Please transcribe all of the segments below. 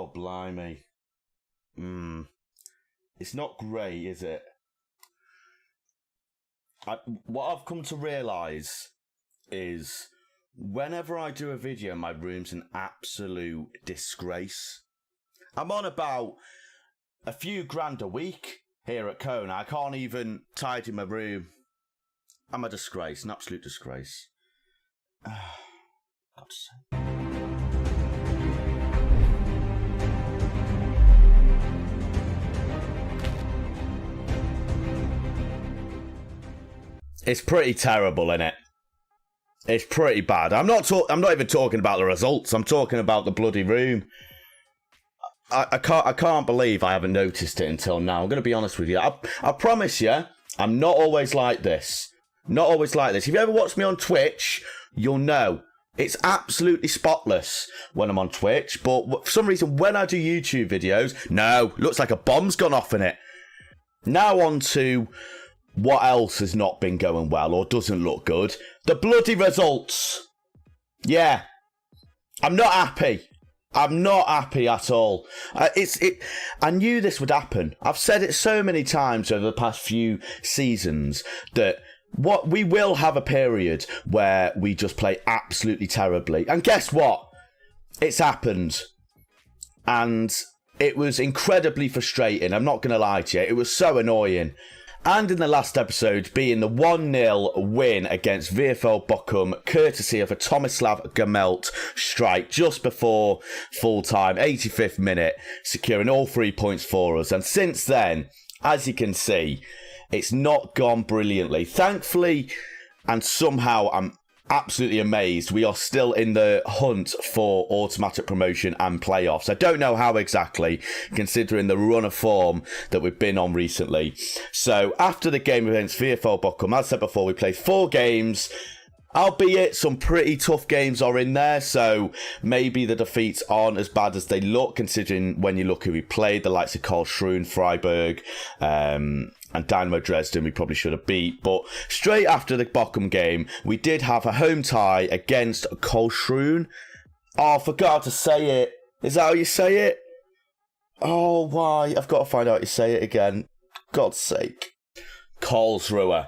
Oh, blimey. It's not great, is it? What I've come to realise is whenever I do a video, my room's an absolute disgrace. I'm on about a few grand a week here at Köln. I can't even tidy my room. I'm a disgrace, an absolute disgrace. God's sake. It's pretty terrible, isn't it? It's pretty bad. I'm not even talking about the results. I'm talking about the bloody room. I can't believe I haven't noticed it until now. I'm going to be honest with you. I promise you, I'm not always like this. Not always like this. If you ever watched me on Twitch, you'll know. It's absolutely spotless when I'm on Twitch. But for some reason, when I do YouTube videos, no, looks like a bomb's gone off in it. Now on to what else has not been going well or doesn't look good. The bloody results. Yeah. I'm not happy. I'm not happy at all. I knew this would happen. I've said it so many times over the past few seasons that we will have a period where we just play absolutely terribly. And guess what? It's happened. And it was incredibly frustrating. I'm not going to lie to you. It was so annoying. And in the last episode, being the 1-0 win against VfL Bochum, courtesy of a Tomislav Gemelt strike just before full-time, 85th minute, securing all 3 points for us. And since then, as you can see, it's not gone brilliantly. Thankfully, and somehow I'm absolutely amazed, we are still in the hunt for automatic promotion and playoffs. I don't know how exactly, considering the run of form that we've been on recently. So after the game against VfL Bochum, as I said before, we played 4 games, albeit some pretty tough games are in there, so maybe the defeats aren't as bad as they look, considering when you look who we played, the likes of Karlsruhe, Freiburg, and Dynamo Dresden we probably should have beat. But straight after the Bochum game, we did have a home tie against Karlsruhe. Oh, I forgot to say it. Is that how you say it? Oh, why? I've got to find out how you say it again. God's sake. Karlsruhe.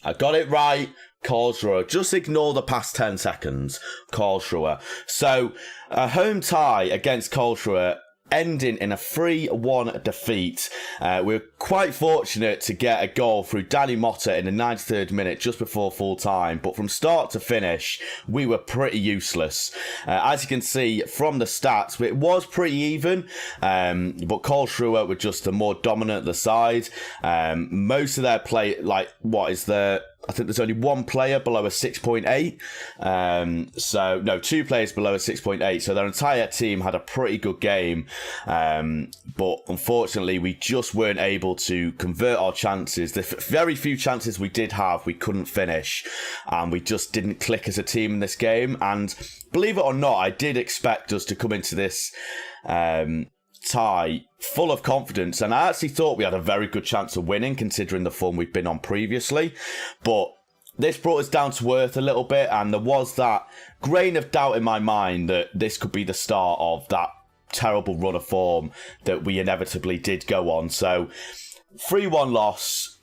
I got it right. Karlsruhe. Just ignore the past 10 seconds. Karlsruhe. So, a home tie against Karlsruhe, ending in a 3-1 defeat. We were quite fortunate to get a goal through Danny Motta in the 93rd minute just before full time, but from start to finish we were pretty useless. As you can see from the stats, it was pretty even, but Karlsruhe were just the more dominant of the side. Most of their play, I think there's only one player below a 6.8. No, 2 players below a 6.8. So their entire team had a pretty good game. But unfortunately, we just weren't able to convert our chances. The very few chances we did have, we couldn't finish. And we just didn't click as a team in this game. And believe it or not, I did expect us to come into this tie full of confidence, and I actually thought we had a very good chance of winning considering the form we've been on previously, but this brought us down to earth a little bit, and there was that grain of doubt in my mind that this could be the start of that terrible run of form that we inevitably did go on. So 3-1 loss,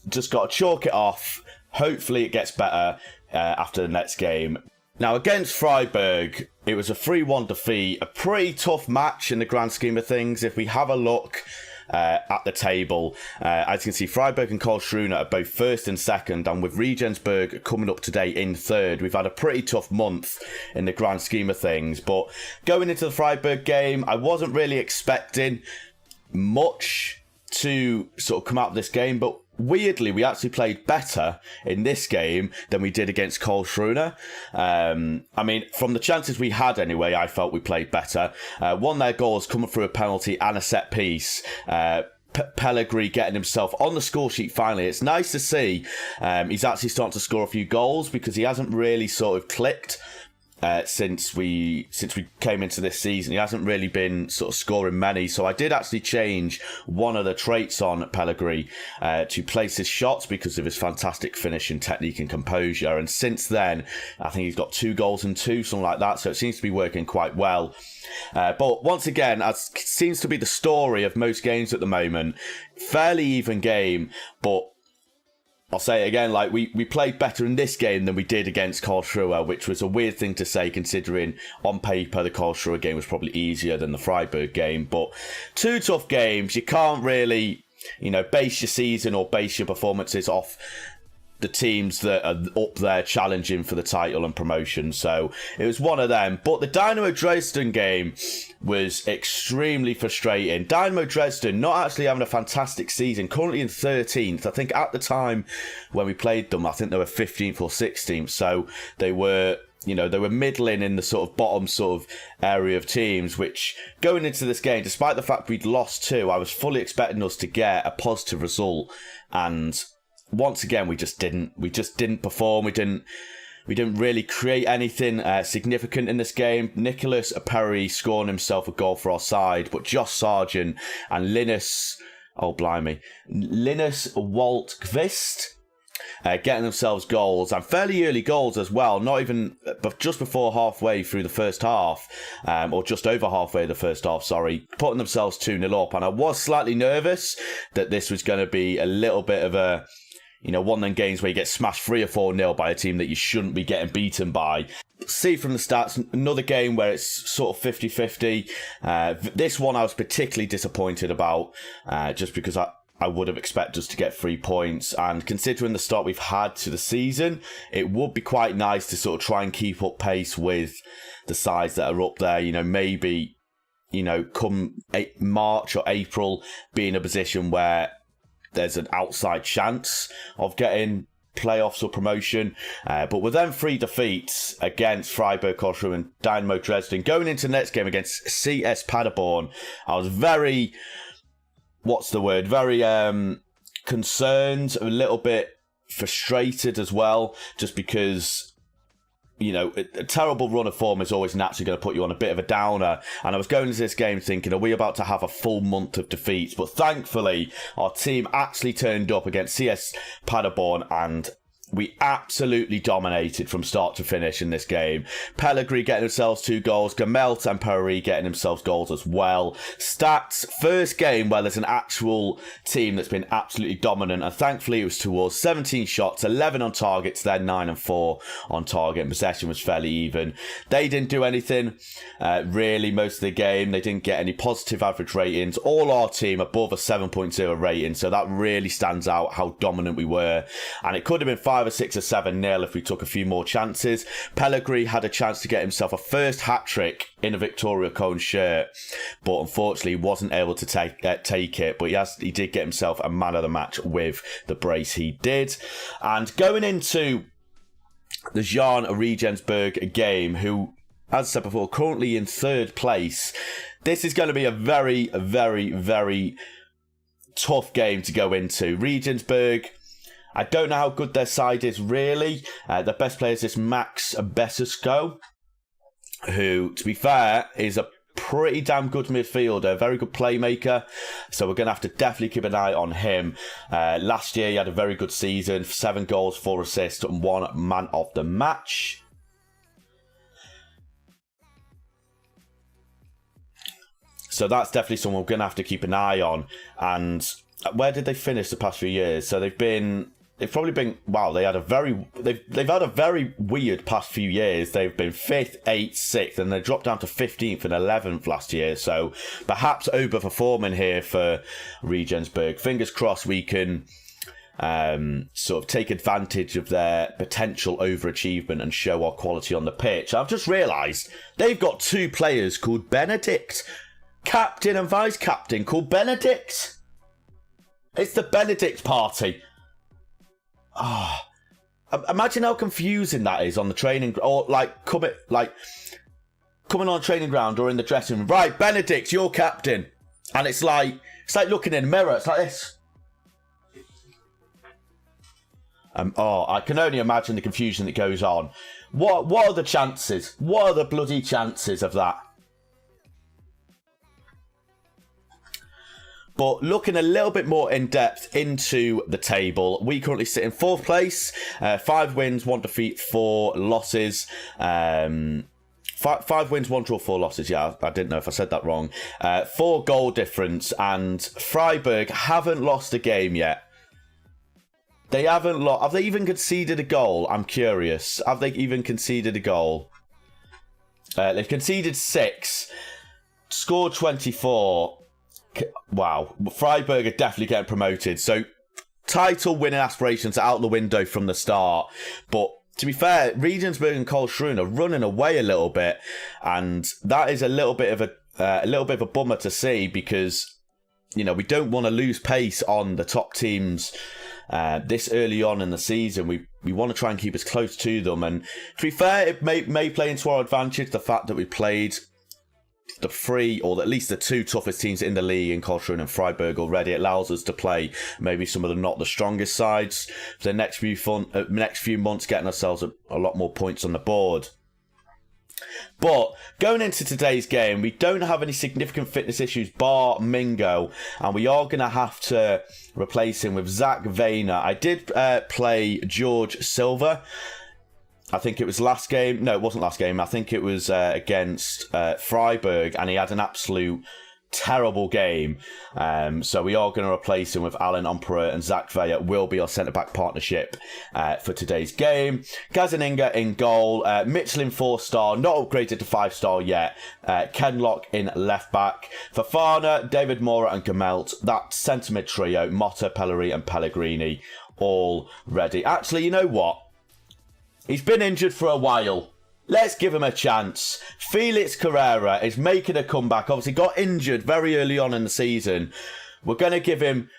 just got to chalk it off. Hopefully it gets better after the next game. Now, against Freiburg, it was a 3-1 defeat, a pretty tough match in the grand scheme of things. If we have a look at the table, as you can see, Freiburg and Karlsruhe are both first and second, and with Regensburg coming up today in third, we've had a pretty tough month in the grand scheme of things. But going into the Freiburg game, I wasn't really expecting much to sort of come out of this game, but weirdly, we actually played better in this game than we did against Karlsruhe. I mean, from the chances we had anyway, I felt we played better. One of their goals coming through a penalty and a set piece. Pellegrini getting himself on the score sheet finally. It's nice to see he's actually starting to score a few goals because he hasn't really sort of clicked since we came into this season. He hasn't really been sort of scoring many, so I did actually change one of the traits on Pellegrini to place his shots because of his fantastic finishing technique and composure. And since then, I think he's got 2 goals and 2, something like that. So it seems to be working quite well. But once again, as seems to be the story of most games at the moment, fairly even game, but I'll say it again, like we played better in this game than we did against Karlsruhe, which was a weird thing to say considering on paper the Karlsruhe game was probably easier than the Freiburg game. But 2 tough games, you can't really, base your season or base your performances off the teams that are up there challenging for the title and promotion. So it was one of them. But the Dynamo Dresden game was extremely frustrating. Dynamo Dresden not actually having a fantastic season, currently in 13th. I think at the time when we played them, I think they were 15th or 16th. So they were, they were middling in the sort of bottom sort of area of teams, which going into this game, despite the fact we'd lost 2, I was fully expecting us to get a positive result. And once again, we just didn't perform. We didn't really create anything significant in this game. Nicholas Perry scoring himself a goal for our side, but Josh Sargent and Linus Waltqvist getting themselves goals, and fairly early goals as well, not even but just before halfway through the first half, or just over halfway the first half, sorry, putting themselves 2-0 up. And I was slightly nervous that this was going to be a little bit of a, one of them games where you get smashed 3 or 4-0 by a team that you shouldn't be getting beaten by. See from the stats, another game where it's sort of 50-50. This one I was particularly disappointed about, just because I would have expected us to get 3 points. And considering the start we've had to the season, it would be quite nice to sort of try and keep up pace with the sides that are up there. Maybe, come March or April, be in a position where there's an outside chance of getting playoffs or promotion. But with them 3 defeats against Freiburg, Karlsruhe and Dynamo Dresden, going into the next game against CS Paderborn, I was very concerned, a little bit frustrated as well, just because a terrible run of form is always naturally going to put you on a bit of a downer. And I was going into this game thinking, are we about to have a full month of defeats? But thankfully, our team actually turned up against CS Paderborn and we absolutely dominated from start to finish in this game. Pellegrini getting themselves 2 goals. Gemelt and Perry getting themselves goals as well. Stats, first game where there's an actual team that's been absolutely dominant. And thankfully it was towards 17 shots, 11 on targets, then 9 and 4 on target. And possession was fairly even. They didn't do anything really most of the game. They didn't get any positive average ratings. All our team above a 7.0 rating. So that really stands out how dominant we were. And it could have been 5 or 6 or 7-0 if we took a few more chances. Pellegrini had a chance to get himself a first hat-trick in a Viktoria Köln shirt, but unfortunately wasn't able to take it. But he did get himself a man of the match with the brace he did. And going into the Jan Regensburg game, who, as I said before, currently in 3rd place, this is going to be a very, very, very tough game to go into. Regensburg, I don't know how good their side is, really. Their best player is this Max Besesko, who, to be fair, is a pretty damn good midfielder, a very good playmaker. So we're going to have to definitely keep an eye on him. Last year, he had a very good season, 7 goals, 4 assists, and 1 man of the match. So that's definitely someone we're going to have to keep an eye on. And where did they finish the past few years? So they've probably been, wow, they've had a very weird past few years. They've been 5th, 8th, 6th, and they dropped down to 15th and 11th last year. So perhaps overperforming here for Regensburg. Fingers crossed we can sort of take advantage of their potential overachievement and show our quality on the pitch. I've just realised they've got 2 players called Benedict. Captain and vice-captain called Benedict. It's the Benedict party. Imagine how confusing that is on the training, or coming on training ground or in the dressing room. Right, Benedict, you're captain, and it's like looking in a mirror. It's like this. I can only imagine the confusion that goes on What are the chances? What are the bloody chances of that? But looking a little bit more in depth into the table, we currently sit in 4th place. 5 wins, 1 defeat, 4 losses. 5 wins, 1 draw, 4 losses. Yeah, I didn't know if I said that wrong. 4 goal difference, and Freiburg haven't lost a game yet. They haven't lost. Have they even conceded a goal? I'm curious. Have they even conceded a goal? They've conceded 6, scored 24. Wow, Freiburg are definitely getting promoted. So title winning aspirations are out the window from the start. But to be fair, Regensburg and Karlsruhe are running away a little bit, and that is a little bit of a bummer to see, because we don't want to lose pace on the top teams this early on in the season. We want to try and keep us close to them, and to be fair, it may play into our advantage the fact that we played the 3, or at least the 2 toughest teams in the league in Karlsruhe and Freiburg already. It allows us to play maybe some of the not the strongest sides for the next few months, getting ourselves a lot more points on the board. But going into today's game, we don't have any significant fitness issues bar Mingo, and we are going to have to replace him with Zach Vayner. I did play George Silva. I think it was last game. No, it wasn't last game. I think it was against Freiburg, and he had an absolute terrible game. So we are going to replace him with Alan Emperor, and Zach Vaya will be our centre-back partnership for today's game. Gazzaniga in goal. Michelin 4-star, not upgraded to 5-star yet. Kenlock in left-back. Fofana, David Mora and Gemelt. That centre-mid trio, Motta, Pellery and Pellegrini, all ready. Actually, you know what? He's been injured for a while. Let's give him a chance. Felix Carrera is making a comeback. Obviously got injured very early on in the season. We're going to give him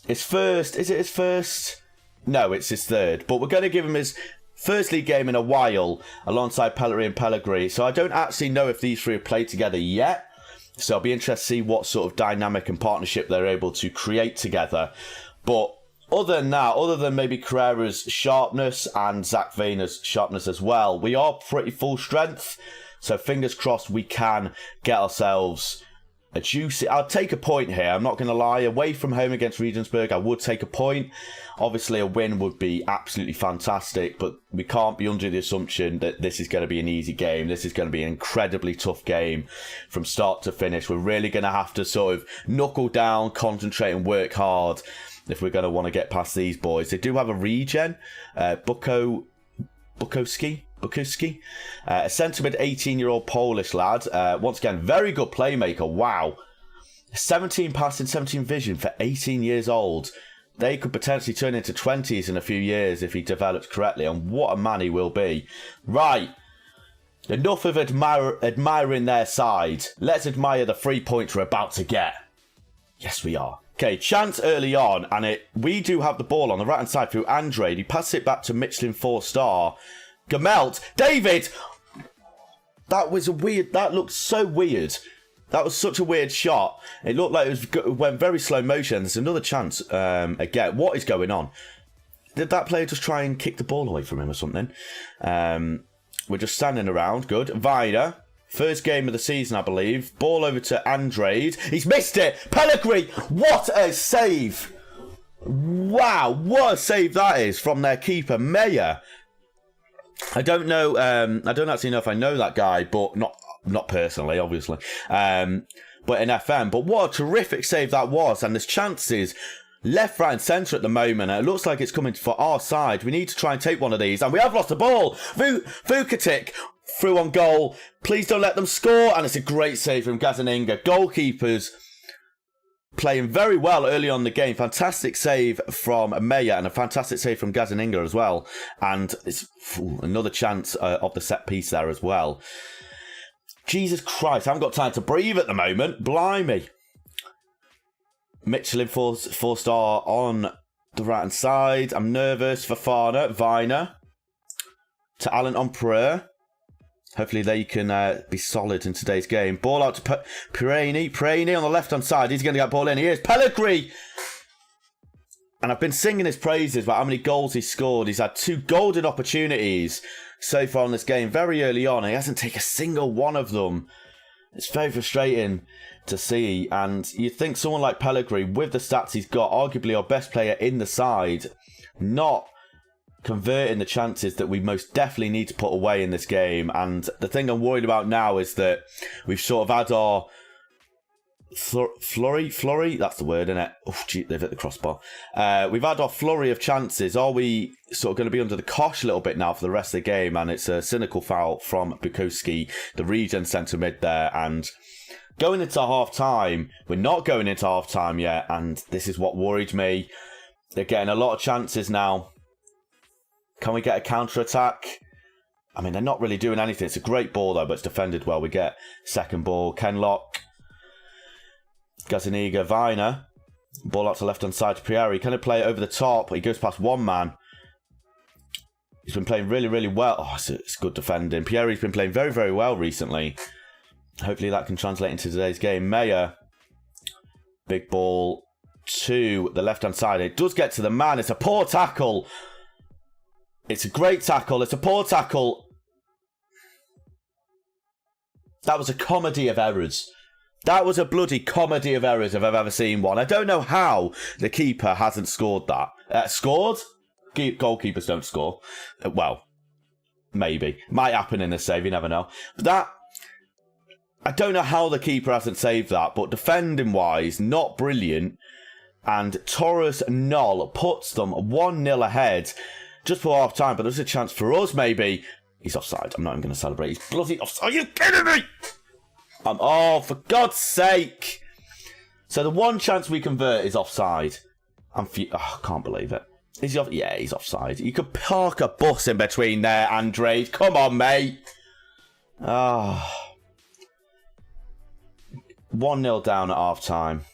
his first... Is it his first? No, it's his third. But we're going to give him his first league game in a while alongside Pellery and Pellegrini. So I don't actually know if these 3 have played together yet. So I'll be interested to see what sort of dynamic and partnership they're able to create together. But other than that, other than maybe Carrera's sharpness and Zach Vayner's sharpness as well, we are pretty full strength. So fingers crossed we can get ourselves a juicy... I'll take a point here, I'm not going to lie. Away from home against Regensburg, I would take a point. Obviously, a win would be absolutely fantastic, but we can't be under the assumption that this is going to be an easy game. This is going to be an incredibly tough game from start to finish. We're really going to have to sort of knuckle down, concentrate and work hard if we're going to want to get past these boys. They do have a regen, Bukowski, a centre-mid 18-year-old Polish lad. Once again, very good playmaker. Wow. 17 passing, 17 vision for 18 years old. They could potentially turn into 20s in a few years if he develops correctly, and what a man he will be. Right. Enough of admiring their side. Let's admire the 3 points we're about to get. Yes, we are. Okay, chance early on, and we do have the ball on the right-hand side through Andre. He passes it back to Michelin 4-star. Gemelt. David! That was that looked so weird. That was such a weird shot. It looked like it went very slow motion. There's another chance again. What is going on? Did that player just try and kick the ball away from him or something? We're just standing around. Good. Vida. First game of the season, I believe. Ball over to Andrade. He's missed it. Pellegrini. What a save. Wow. What a save that is from their keeper, Meyer. I don't know. I don't actually know if I know that guy, but not personally, obviously. But in FM. But what a terrific save that was. And there's chances left, right and centre at the moment. And it looks like it's coming for our side. We need to try and take one of these. And we have lost the ball. Vukatic through on goal. Please don't let them score. And it's a great save from Gazzaniga. Goalkeepers playing very well early on in the game. Fantastic save from Meyer and a fantastic save from Gazzaniga as well. And it's another chance of the set piece there as well. Jesus Christ, I haven't got time to breathe at the moment. Blimey. Michelin 4-star on the right hand side. I'm nervous. Fofana, Viner. To Alan Emperor. Hopefully they can be solid in today's game. Ball out to Pirani on the left-hand side. He's going to get ball in. He is. Pellegrini! And I've been singing his praises about how many goals he scored. He's had 2 golden opportunities so far in this game, very early on. He hasn't taken a single one of them. It's very frustrating to see. And you'd think someone like Pellegrini, with the stats he's got, arguably our best player in the side, not converting the chances that we most definitely need to put away in this game. And the thing I'm worried about now is that we've sort of had our flurry, that's the word, isn't it? Oh, gee, they've hit the crossbar. We've had our flurry of chances. Are we sort of going to be under the cosh a little bit now for the rest of the game? And it's a cynical foul from Bukowski, the regen centre mid there. And going into half-time, we're not going into half-time yet, and this is what worried me. They're getting a lot of chances now. Can we get a counter-attack? I mean, they're not really doing anything. It's a great ball, though, but it's defended well. We get second ball. Kenlock. Gazaniga, Viner. Ball out to left-hand side to Prieri. Can he play it over the top? He goes past one man. He's been playing really, really well. Oh, it's good defending. Prieri's been playing very, very well recently. Hopefully that can translate into today's game. Meyer. Big ball to the left-hand side. It does get to the man. It's a poor tackle. It's a great tackle. It's a poor tackle. That was a comedy of errors. That was a bloody comedy of errors if I've ever seen one. I don't know how the keeper hasn't scored that. Scored? Goalkeepers don't score. Well, maybe. Might happen in a save, you never know. But that, I don't know how the keeper hasn't saved that, but defending-wise, not brilliant. And Torres Knoll puts them 1-0 ahead just for half-time, but there's a chance for us, maybe. He's offside. I'm not even going to celebrate. He's bloody offside. Are you kidding me? Oh, for God's sake. So the one chance we convert is offside. I can't believe it. Is he off? Yeah, he's offside. You could park a bus in between there, Andre. Come on, mate. 1-0 down at half-time.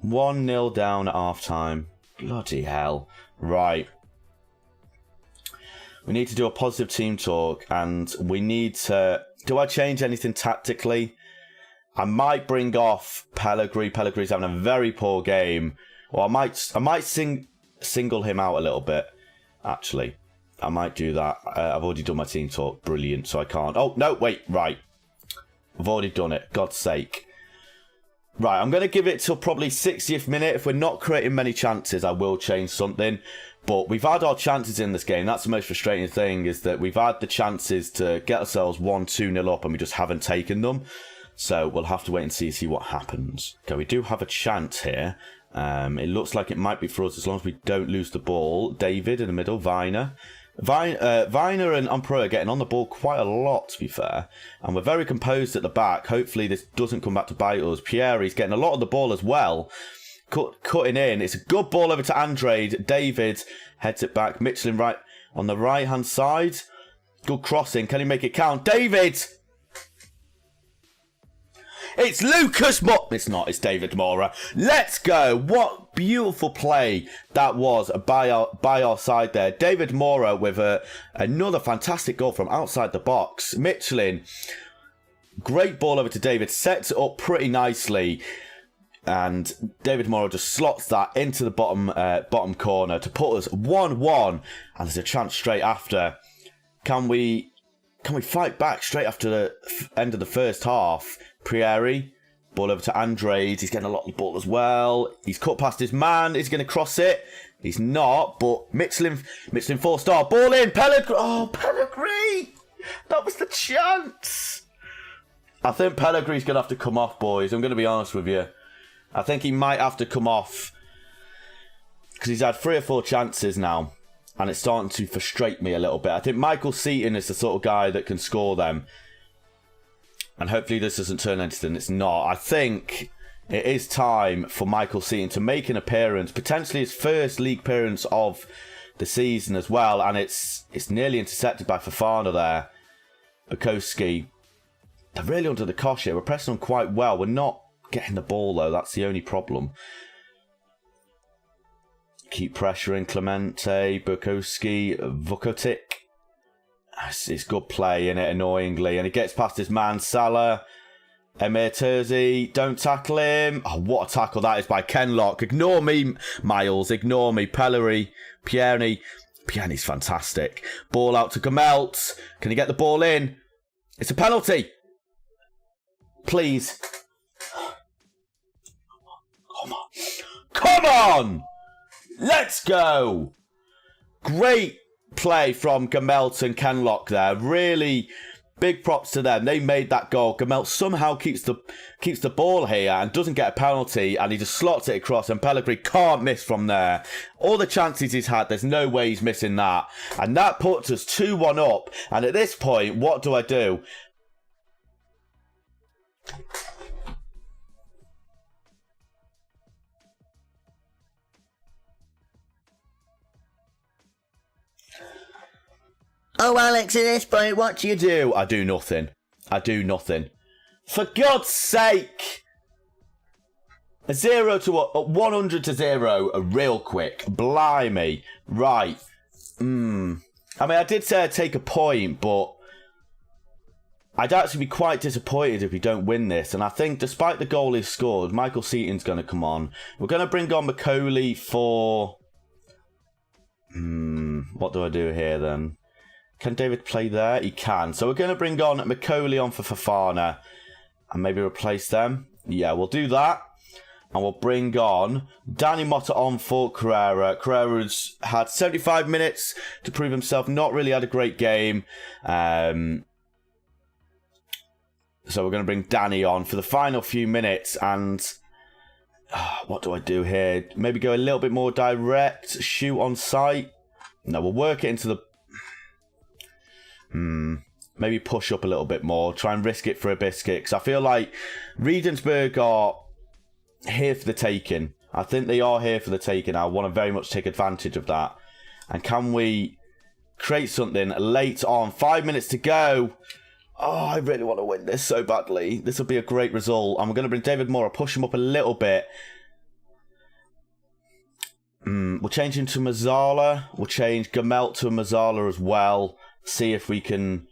1-0 down at half-time. Bloody hell. Right. We need to do a positive team talk, and we need to... Do I change anything tactically? I might bring off Pellegrini. Pellegrini's having a very poor game. Or I might single him out a little bit, actually. I might do that. I've already done my team talk. Brilliant, so I can't... Oh, no, wait, right. I've already done it. God's sake. Right, I'm going to give it till probably 60th minute. If we're not creating many chances, I will change something. But we've had our chances in this game. That's the most frustrating thing, is that we've had the chances to get ourselves 1-2-0 up and we just haven't taken them. So we'll have to wait and see what happens. Okay, we do have a chance here. It looks like it might be for us as long as we don't lose the ball. David in the middle, Viner. Viner and Umpro are getting on the ball quite a lot, to be fair. And we're very composed at the back. Hopefully this doesn't come back to bite us. Pieri's getting a lot of the ball as well. Cutting in. It's a good ball over to Andrade. David heads it back. Michelin right on the right-hand side. Good crossing. Can he make it count? David! It's Lucas Moura. It's not. It's David Moura. Let's go. What beautiful play that was by our side there. David Moura with another fantastic goal from outside the box. Michelin. Great ball over to David. Sets it up pretty nicely. And David Moura just slots that into the bottom corner to put us 1-1. And there's a chance straight after. Can we fight back straight after the end of the first half? Prieri, ball over to Andrade. He's getting a lot of the ball as well. He's cut past his man. Is he going to cross it? He's not, but Michelin 4-star. Ball in. Pellegrini. Oh, Pellegrini. That was the chance. I think Pellegrini's going to have to come off, boys. I'm going to be honest with you. I think he might have to come off because he's had 3 or 4 chances now and it's starting to frustrate me a little bit. I think Michael Seaton is the sort of guy that can score them. And hopefully this doesn't turn into anything. It's not. I think it is time for Michael Seaton to make an appearance. Potentially his first league appearance of the season as well. And it's nearly intercepted by Fofana there. Bukowski. They're really under the cosh here. We're pressing on quite well. We're not getting the ball though. That's the only problem. Keep pressuring Clemente. Bukowski. Vukotic. It's good play in it, annoyingly. And he gets past his man, Salah. Emir Terzi, don't tackle him. Oh, what a tackle that is by Kenlock. Ignore me, Miles. Ignore me. Pellery, Pieri. Piani's fantastic. Ball out to Gemelt. Can he get the ball in? It's a penalty. Please. Come on. Come on! Let's go! Great play from Gemelt and Kenlock there. Really big props to them. They made that goal. Gemelt somehow keeps the ball here and doesn't get a penalty, and he just slots it across, and Pellegrini can't miss from there. All the chances he's had, there's no way he's missing that. And that puts us 2-1 up. And at this point, what do I do? Oh, Alex, at this point, what do you do? I do nothing. I do nothing. For God's sake! A 0 to 100 to 0, real quick. Blimey. Right. I mean, I did say I'd take a point, but I'd actually be quite disappointed if we don't win this. And I think, despite the goal he scored, Michael Seaton's going to come on. We're going to bring on McCauley for... what do I do here, then? Can David play there? He can. So we're going to bring on McCauley on for Fofana and maybe replace them. Yeah, we'll do that. And we'll bring on Danny Motta on for Carrera. Carrera's had 75 minutes to prove himself. Not really had a great game. So we're going to bring Danny on for the final few minutes. And what do I do here? Maybe go a little bit more direct. Shoot on sight. No, we'll work it into the... Maybe push up a little bit more. Try and risk it for a biscuit. Because I feel like Regensburg are here for the taking. I think they are here for the taking. I want to very much take advantage of that. And can we create something late on? 5 minutes to go. Oh, I really want to win this so badly. This will be a great result. I'm going to bring David Moore. I'll push him up a little bit. We'll change him to Mazzala. We'll change Gemelt to a Mazzala as well. See if we can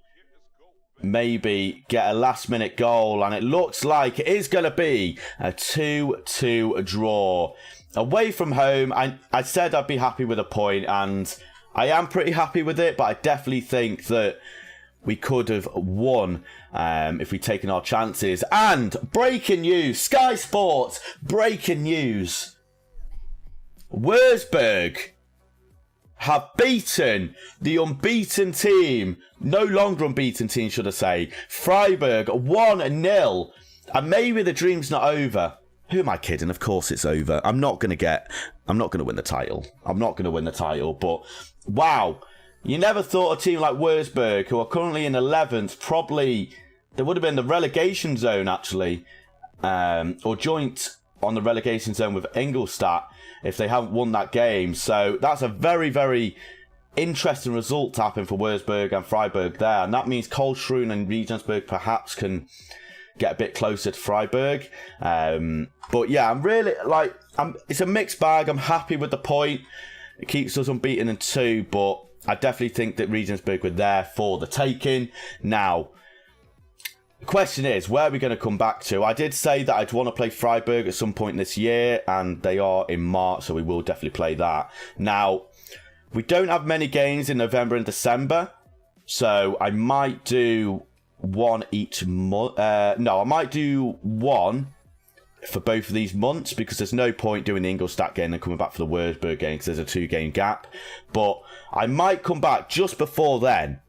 maybe get a last-minute goal. And it looks like it is going to be a 2-2 draw. Away from home, I said I'd be happy with a point, and I am pretty happy with it, but I definitely think that we could have won if we'd taken our chances. And breaking news, Sky Sports, breaking news. Wurzburg have beaten the unbeaten team, no longer unbeaten team, should I say, Freiburg 1-0. And maybe the dream's not over. Who am I kidding? Of course it's over. I'm not going to win the title. I'm not going to win the title, but wow. You never thought a team like Wurzburg, who are currently in 11th, probably, they would have been the relegation zone, actually, or joint on the relegation zone with Ingolstadt if they haven't won that game. So that's a very, very interesting result to happen for Wurzburg and Freiburg there. And that means Karlsruhe and Regensburg perhaps can get a bit closer to Freiburg. But yeah, I'm really, it's a mixed bag. I'm happy with the point. It keeps us unbeaten in 2, but I definitely think that Regensburg were there for the taking. Now, the question is, where are we going to come back to? I did say that I'd want to play Freiburg at some point this year, and they are in March, so we will definitely play that. Now, we don't have many games in November and December, so I might do one each month. No, I might do one for both of these months, because there's no point doing the Ingolstadt game and coming back for the Wurzburg game, because there's a 2-game gap. But I might come back just before then.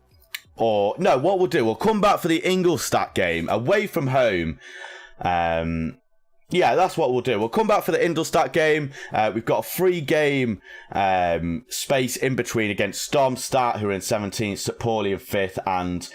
Or, no, what we'll do, we'll come back for the Ingolstadt game away from home. Yeah, that's what we'll do. We'll come back for the Ingolstadt game. We've got a 3-game space in between against Darmstadt, who are in 17th, St. Pauli in 5th, and,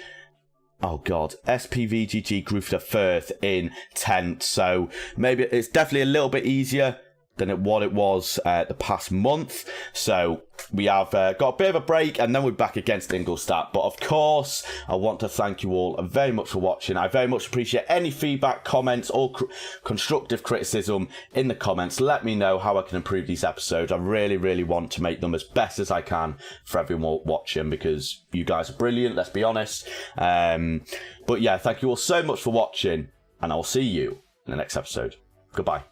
oh God, SPVGG Grufter 3rd in 10th. So maybe it's definitely a little bit easier than what it was the past month. So we have got a bit of a break, and then we're back against Ingolstadt. But of course, I want to thank you all very much for watching. I very much appreciate any feedback, comments, or constructive criticism in the comments. Let me know how I can improve these episodes. I really, really want to make them as best as I can for everyone watching, because you guys are brilliant, let's be honest. But yeah, thank you all so much for watching, and I'll see you in the next episode. Goodbye.